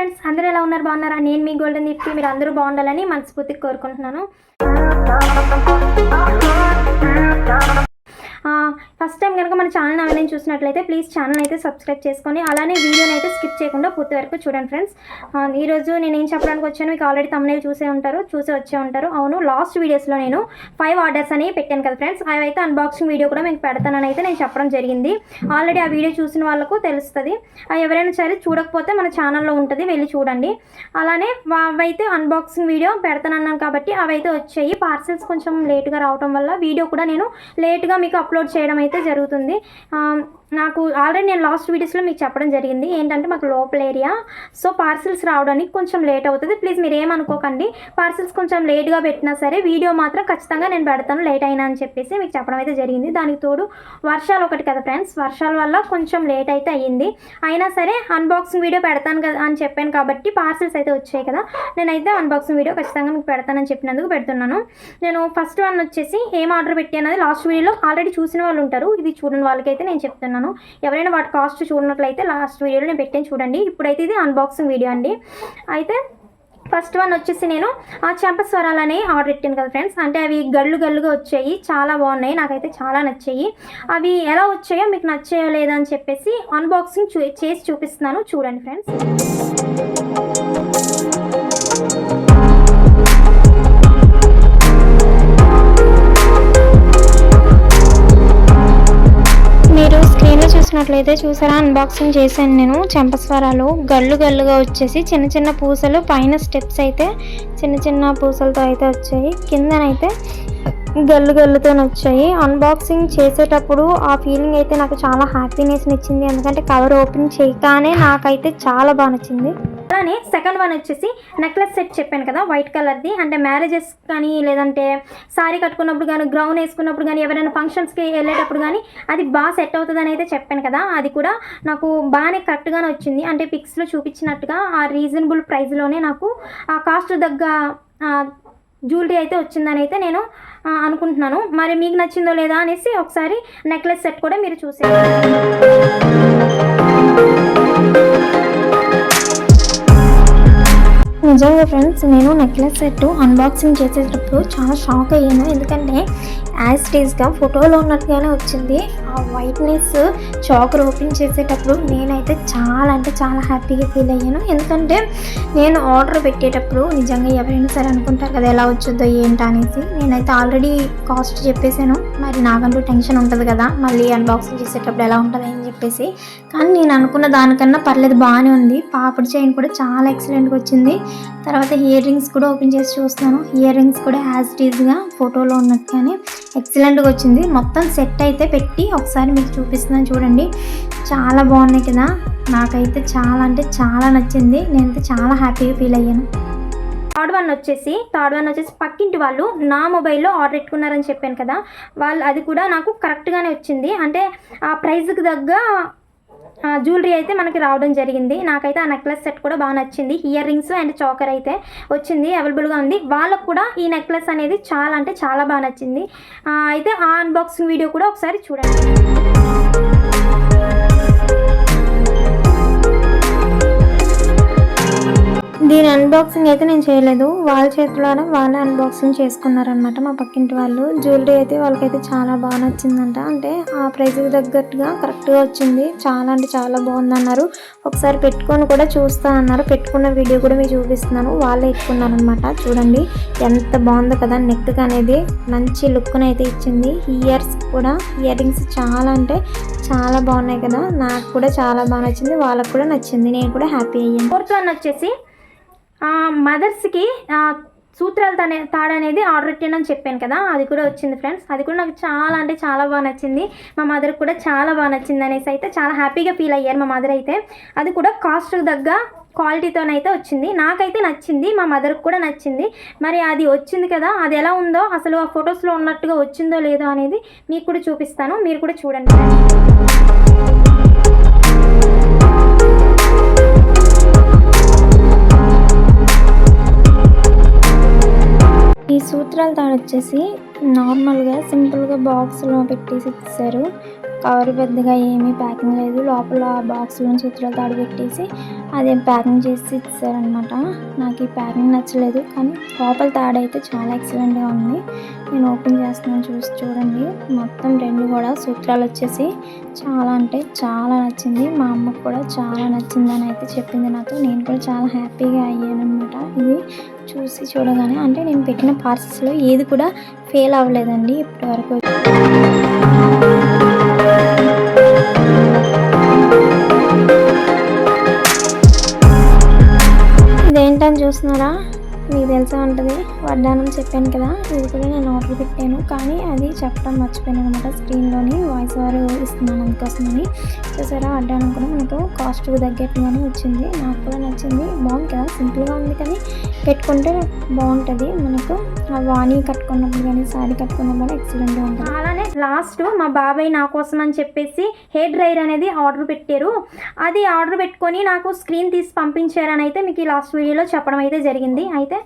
Friends, అందరూ ఎలా ఉన్నారు? బాగున్నారా? నేను మీ గోల్డెన్ దీప్తి. మీరు అందరూ బాగుండాలని మనస్ఫూర్తిగా కోరుకుంటున్నాను. ఫస్ట్ టైం కనుక మన ఛానల్ ఎవరైనా చూసినట్లయితే ప్లీజ్ ఛానల్ అయితే సబ్స్క్రైబ్ చేసుకొని అలానే వీడియోని అయితే స్కిప్ చేయకుండా పూర్తి వరకు చూడండి ఫ్రెండ్స్. ఈరోజు నేను ఏం చెప్పడానికి వచ్చాను మీకు ఆల్రెడీ తమ్మునేల్ చూసే వచ్చే ఉంటారు. అవును, లాస్ట్ వీడియోస్లో నేను 5 ఆర్డర్స్ అనేవి పెట్టాను కదా ఫ్రెండ్స్. అవి అయితే అన్బాక్సింగ్ వీడియో కూడా మీకు పెడతానని అయితే నేను చెప్పడం జరిగింది. ఆల్రెడీ ఆ వీడియో చూసిన వాళ్ళకు తెలుస్తుంది. ఎవరైనా సరే చూడకపోతే మన ఛానల్లో ఉంటుంది, వెళ్ళి చూడండి. అలానే అవైతే అన్బాక్సింగ్ వీడియో పెడతానన్నాను కాబట్టి అవైతే వచ్చాయి. పార్సెల్స్ కొంచెం లేట్గా రావడం వల్ల వీడియో కూడా నేను లేట్గా మీకు అప్లోడ్ చేయడం అయితే జరుగుతుంది. నాకు ఆల్రెడీ నేను లాస్ట్ వీడియోస్లో మీకు చెప్పడం జరిగింది ఏంటంటే మాకు లోపల ఏరియా, సో పార్సిల్స్ రావడానికి కొంచెం లేట్ అవుతుంది. ప్లీజ్ మీరు ఏమనుకోకండి. పార్సిల్స్ కొంచెం లేట్గా పెట్టినా సరే వీడియో మాత్రం ఖచ్చితంగా నేను పెడతాను లేట్ అయినా అని చెప్పేసి మీకు చెప్పడం అయితే జరిగింది. దానికి తోడు వర్షాలు ఒకటి కదా ఫ్రెండ్స్, వర్షాల వల్ల కొంచెం లేట్ అయితే అయ్యింది. అయినా సరే అన్బాక్సింగ్ వీడియో పెడతాను కదా అని చెప్పాను కాబట్టి పార్సిల్స్ అయితే వచ్చాయి కదా, నేనైతే అన్బాక్సింగ్ వీడియో ఖచ్చితంగా మీకు పెడతానని చెప్పినందుకు పెడుతున్నాను. నేను ఫస్ట్ వన్ వచ్చేసి ఏం ఆర్డర్ పెట్టానది లాస్ట్ వీడియోలో ఆల్రెడీ చూసిన వాళ్ళు ఉంటారు, ఇది చూడని వాళ్ళకైతే నేను చెప్తున్నాను. ఎవరైనా వాటి కాస్ట్ చూడనట్లయితే లాస్ట్ వీడియోలో నేను పెట్టాను చూడండి. ఇప్పుడైతే ఇది అన్బాక్సింగ్ వీడియో అండి. అయితే ఫస్ట్ వన్ వచ్చేసి నేను ఆ చెంపస్వరాలు అనేవి ఆర్డర్ పెట్టాను కదా ఫ్రెండ్స్. అంటే అవి గల్లుగా వచ్చాయి, చాలా బాగున్నాయి, నాకైతే చాలా నచ్చాయి. అవి ఎలా వచ్చాయో మీకు నచ్చాయో లేదా అని చెప్పేసి అన్బాక్సింగ్ చేసి చూపిస్తున్నాను చూడండి ఫ్రెండ్స్. చూసినట్లయితే చూసారా, అన్బాక్సింగ్ చేశాను నేను. చెంపస్వరాలు గల్లుగా వచ్చేసి చిన్న పూసలు, పైన స్టెప్స్ అయితే చిన్న పూసలతో అయితే వచ్చాయి, కిందనైతే గల్లుతో వచ్చాయి. అన్బాక్సింగ్ చేసేటప్పుడు ఆ ఫీలింగ్ అయితే నాకు చాలా హ్యాపీనెస్ని ఇచ్చింది, ఎందుకంటే కవర్ ఓపెన్ చేయగానే నాకైతే చాలా బాగా నచ్చింది. అలానే సెకండ్ వన్ వచ్చేసి నెక్లెస్ సెట్ చెప్పాను కదా, వైట్ కలర్ది. అంటే మ్యారేజెస్ కానీ లేదంటే శారీ కట్టుకున్నప్పుడు కానీ గ్రౌన్ వేసుకున్నప్పుడు కానీ ఎవరైనా ఫంక్షన్స్కి వెళ్ళేటప్పుడు కానీ అది బాగా సెట్ అవుతుందని అయితే చెప్పాను కదా. అది కూడా నాకు బాగానే కరెక్ట్గానే వచ్చింది. అంటే పిక్స్లో చూపించినట్టుగా ఆ రీజనబుల్ ప్రైస్లోనే నాకు ఆ కాస్ట్ తగ్గ జ్యువెలరీ అయితే వచ్చిందని అయితే నేను అనుకుంటున్నాను. మరి మీకు నచ్చిందో లేదా అనేసి ఒకసారి నెక్లెస్ సెట్ కూడా మీరు చూసేయండి. నిజంగా ఫ్రెండ్స్, నేను నెక్లెస్ సెట్ అన్బాక్సింగ్ చేసేటప్పుడు చాలా షాక్ అయ్యాను. ఎందుకంటే యాజ్ టీజ్గా ఫోటోలో ఉన్నట్టుగానే వచ్చింది. ఆ వైట్నెస్ చాకర్ ఓపెన్ చేసేటప్పుడు నేనైతే చాలా హ్యాపీగా ఫీల్ అయ్యాను. ఎందుకంటే నేను ఆర్డర్ పెట్టేటప్పుడు నిజంగా ఎవరైనా సరే అనుకుంటారు కదా ఎలా వచ్చుద్దో ఏంటి అనేసి. నేనైతే ఆల్రెడీ కాస్ట్ చెప్పేశాను, మరి నాకంటూ టెన్షన్ ఉంటుంది కదా మళ్ళీ అన్బాక్సింగ్ చేసేటప్పుడు ఎలా ఉంటుంది అని చెప్పేసి. కానీ నేను అనుకున్న దానికన్నా పర్లేదు, బాగానే ఉంది. పాపడి చైన్ కూడా చాలా ఎక్సలెంట్గా వచ్చింది. తర్వాత ఇయర్ రింగ్స్ కూడా ఓపెన్ చేసి చూస్తాను. ఇయర్ రింగ్స్ కూడా యాజ్ టీజ్గా ఫోటోలో ఉన్నట్టుగానే ఎక్సలెంట్గా వచ్చింది. మొత్తం సెట్ అయితే పెట్టి ఒకసారి మీకు చూపిస్తున్నాను చూడండి. చాలా బాగున్నాయి కదా, నాకైతే చాలా నచ్చింది. నేనైతే చాలా హ్యాపీగా ఫీల్ అయ్యాను. థర్డ్ వన్ వచ్చేసి పక్కింటి వాళ్ళు నా మొబైల్లో ఆర్డర్ పెట్టుకున్నారని చెప్పాను కదా, వాళ్ళు అది కూడా నాకు కరెక్ట్గానే వచ్చింది. అంటే ఆ ప్రైస్కి తగ్గ జ్యువెలరీ అయితే మనకి రావడం జరిగింది. నాకైతే ఆ నెక్లెస్ సెట్ కూడా బాగా నచ్చింది. ఇయర్ రింగ్స్ అండ్ చాకర్ అయితే వచ్చింది, అవైలబుల్గా ఉంది. వాళ్ళకు కూడా ఈ నెక్లెస్ అనేది చాలా బాగా నచ్చింది. అయితే ఆ అన్బాక్సింగ్ వీడియో కూడా ఒకసారి చూడండి. దీని అన్బాక్సింగ్ అయితే నేను చేయలేదు, వాళ్ళ చేతిలోనే వాళ్ళే అన్బాక్సింగ్ చేసుకున్నారనమాట మా పక్కింటి వాళ్ళు. జ్యువెలరీ అయితే వాళ్ళకైతే చాలా బాగా నచ్చిందంట. అంటే ఆ ప్రైస్కి తగ్గట్టుగా కరెక్ట్గా వచ్చింది. చాలా బాగుందన్నారు. ఒకసారి పెట్టుకొని కూడా చూస్తా అన్నారు. పెట్టుకున్న వీడియో కూడా మీకు చూపిస్తున్నాను. వాళ్ళే పెట్టుకున్నారనమాట. చూడండి ఎంత బాగుందో కదా, నెక్ అనేది మంచి లుక్ని అయితే ఇచ్చింది. ఇయర్ రింగ్స్ చాలా బాగున్నాయి కదా, నాకు కూడా చాలా బాగా నచ్చింది. వాళ్ళకు కూడా నచ్చింది, నేను కూడా హ్యాపీ అయ్యాను. ఫోర్త్ వన్ వచ్చేసి మదర్స్కి సూత్రాల తాడు అనేది ఆర్డర్ పెట్టానని చెప్పాను కదా, అది కూడా వచ్చింది ఫ్రెండ్స్. అది కూడా నాకు చాలా బాగా నచ్చింది. మా మదర్కి కూడా చాలా బాగా నచ్చింది అనేసి అయితే చాలా హ్యాపీగా ఫీల్ అయ్యారు మా మదర్ అయితే. అది కూడా కాస్ట్కి తగ్గ క్వాలిటీతోనైతే వచ్చింది. నాకైతే నచ్చింది, మా మదర్కి కూడా నచ్చింది. మరి అది వచ్చింది కదా, అది ఎలా ఉందో అసలు ఆ ఫొటోస్లో ఉన్నట్టుగా వచ్చిందో లేదో అనేది మీకు కూడా చూపిస్తాను, మీరు కూడా చూడండి. ఈ సూత్రాల తాడు వచ్చేసి నార్మల్గా సింపుల్గా బాక్స్లో పెట్టేసి ఇచ్చారు. కవర్ పెద్దగా ఏమీ ప్యాకింగ్ లేదు. లోపల బాక్స్లో సూత్రాలు తాడు పెట్టేసి అదే ప్యాకింగ్ చేసి ఇచ్చారనమాట. నాకు ఈ ప్యాకింగ్ నచ్చలేదు, కానీ లోపల తాడు అయితే చాలా ఎక్సలెంట్గా ఉంది. నేను ఓపెన్ చేస్తున్నాను, చూడండి. మొత్తం 2 కూడా సూత్రాలు వచ్చేసి చాలా అంటే చాలా నచ్చింది. మా అమ్మకు కూడా చాలా నచ్చిందని అయితే చెప్పింది నాతో. నేను కూడా చాలా హ్యాపీగా అయ్యానమాట ఇది చూడగానే. అంటే నేను పెట్టిన పార్సెల్స్లో ఏది కూడా ఫెయిల్ అవ్వలేదండి ఇప్పటి వరకు. ఇదేంటని చూస్తున్నారా? మీకు తెలిసే ఉంటుంది, వడ్డానం చెప్పాను కదా, ఇది కూడా నేను ఆర్డర్ పెట్టాను, కానీ అది చెప్పడం మర్చిపోయాను అనమాట. స్క్రీన్లోని వాయిస్ ఓవర్ ఇస్తున్నాను అందుకోసమని. చూసారా, వడ్డానం కూడా మనకు కాస్ట్కి తగ్గట్టుగానే వచ్చింది. నాకు కూడా నచ్చింది, బాగుంది కదా, సింపుల్గా ఉంది కానీ పెట్టుకుంటే బాగుంటుంది. మనకు వాణి కట్టుకున్నప్పుడు కానీ శారీ కట్టుకున్నప్పుడు ఎక్సలెంట్గా ఉంటుంది. అలానే లాస్ట్ మా బాబాయ్ నా కోసం అని చెప్పేసి హెయిర్ డ్రైయర్ అనేది ఆర్డర్ పెట్టారు. అది ఆర్డర్ పెట్టుకొని నాకు స్క్రీన్ తీసి పంపించారని అయితే మీకు ఈ లాస్ట్ వీడియోలో చెప్పడం అయితే జరిగింది. అయితే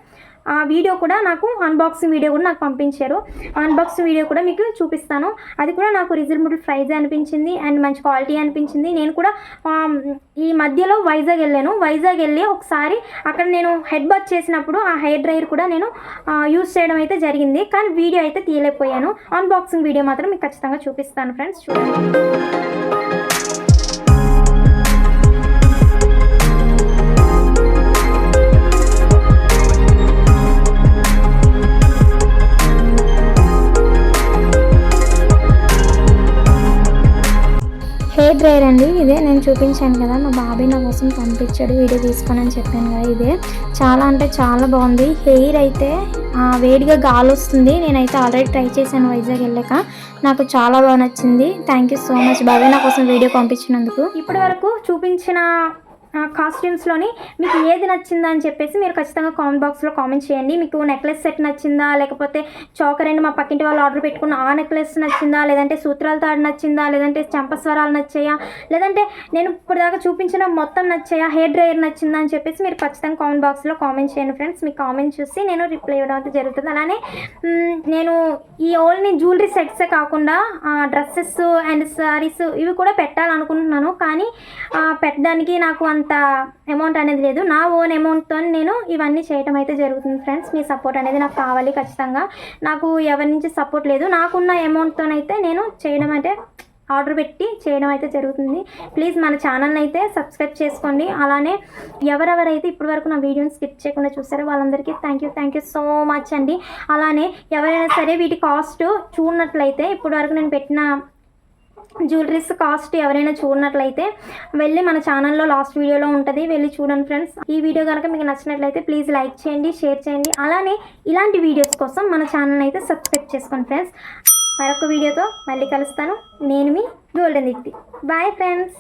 ఆ వీడియో కూడా నాకు అన్బాక్సింగ్ వీడియో కూడా నాకు పంపించారు. అన్బాక్సింగ్ వీడియో కూడా మీకు చూపిస్తాను. అది కూడా నాకు రీజనబుల్ ప్రైస్ అనిపించింది అండ్ మంచి క్వాలిటీ అనిపించింది. నేను కూడా ఈ మధ్యలో వైజాగ్ వెళ్ళాను. వైజాగ్ వెళ్ళి ఒకసారి అక్కడ నేను హెడ్ బాత్ చేసినప్పుడు ఆ హెయిర్ డ్రైయర్ కూడా నేను యూజ్ చేయడం అయితే జరిగింది, కానీ వీడియో అయితే తీయలేకపోయాను. అన్బాక్సింగ్ వీడియో మాత్రం మీకు ఖచ్చితంగా చూపిస్తాను ఫ్రెండ్స్, చూడండి. హెయిర్ డ్రైయర్ అండి ఇదే, నేను చూపించాను కదా, మా బాబాయ్ నా కోసం పంపించాడు వీడియో తీసుకొని అని చెప్పాను కదా. ఇదే చాలా అంటే చాలా బాగుంది. హెయిర్ అయితే వేడిగా గాలి వస్తుంది. నేనైతే ఆల్రెడీ ట్రై చేశాను వైజాగ్ వెళ్ళాక, నాకు చాలా బాగా నచ్చింది. థ్యాంక్ యూ సో మచ్ బాబాయ్ నా కోసం వీడియో పంపించినందుకు. ఇప్పటి వరకు చూపించిన కాస్ట్యూమ్స్లోని మీకు ఏది నచ్చిందా అని చెప్పేసి మీరు ఖచ్చితంగా కామెంట్ బాక్స్లో కామెంట్ చేయండి. మీకు నెక్లెస్ సెట్ నచ్చిందా, లేకపోతే చౌకర్ అండ్ మా పక్కింటి వాళ్ళు ఆర్డర్ పెట్టుకున్న ఆ నెక్లెస్ నచ్చిందా, లేదంటే సూత్రాల తాడు నచ్చిందా, లేదంటే చంపస్వరాలు నచ్చాయా, లేదంటే నేను ఇప్పటిదాకా చూపించిన మొత్తం నచ్చాయా, హెయిర్ డ్రైయర్ నచ్చిందా అని చెప్పేసి మీరు ఖచ్చితంగా కామెంట్ బాక్స్లో కామెంట్ చేయండి ఫ్రెండ్స్. మీ కామెంట్ చూసి నేను రిప్లై ఇవ్వడం అయితే జరుగుతుంది. అలానే నేను ఈ ఓన్లీ జ్యువెలరీ సెట్సే కాకుండా డ్రెస్సెస్ అండ్ శారీస్ ఇవి కూడా పెట్టాలనుకుంటున్నాను, కానీ పెట్టడానికి నాకు అంత అమౌంట్ అనేది లేదు. నా ఓన్ అమౌంట్తో నేను ఇవన్నీ చేయడం అయితే జరుగుతుంది ఫ్రెండ్స్. మీ సపోర్ట్ అనేది నాకు కావాలి ఖచ్చితంగా. నాకు ఎవరి నుంచి సపోర్ట్ లేదు. నాకున్న అమౌంట్తోనైతే నేను చేయడం అంటే ఆర్డర్ పెట్టి చేయడం అయితే జరుగుతుంది. ప్లీజ్ మన ఛానల్ని అయితే సబ్స్క్రైబ్ చేసుకోండి. అలానే ఎవరెవరైతే ఇప్పటి వరకు నా వీడియోని స్కిప్ చేయకుండా చూస్తారో వాళ్ళందరికీ థ్యాంక్ యూ సో మచ్ అండి. అలానే ఎవరైనా సరే వీటి కాస్ట్ చూడనట్లయితే ఇప్పటి వరకు నేను పెట్టిన జ్యువెలరీస్ కాస్ట్ ఎవరైనా చూడనట్లయితే వెళ్ళి మన ఛానల్లో లాస్ట్ వీడియోలో ఉంటుంది, వెళ్ళి చూడండి ఫ్రెండ్స్. ఈ వీడియో కనుక మీకు నచ్చినట్లయితే ప్లీజ్ లైక్ చేయండి, షేర్ చేయండి. అలానే ఇలాంటి వీడియోస్ కోసం మన ఛానల్ అయితే సబ్స్క్రైబ్ చేసుకోండి ఫ్రెండ్స్. మరొక వీడియోతో మళ్ళీ కలుస్తాను. నేను మీ గోల్డెన్ దీప్తి. Bye friends.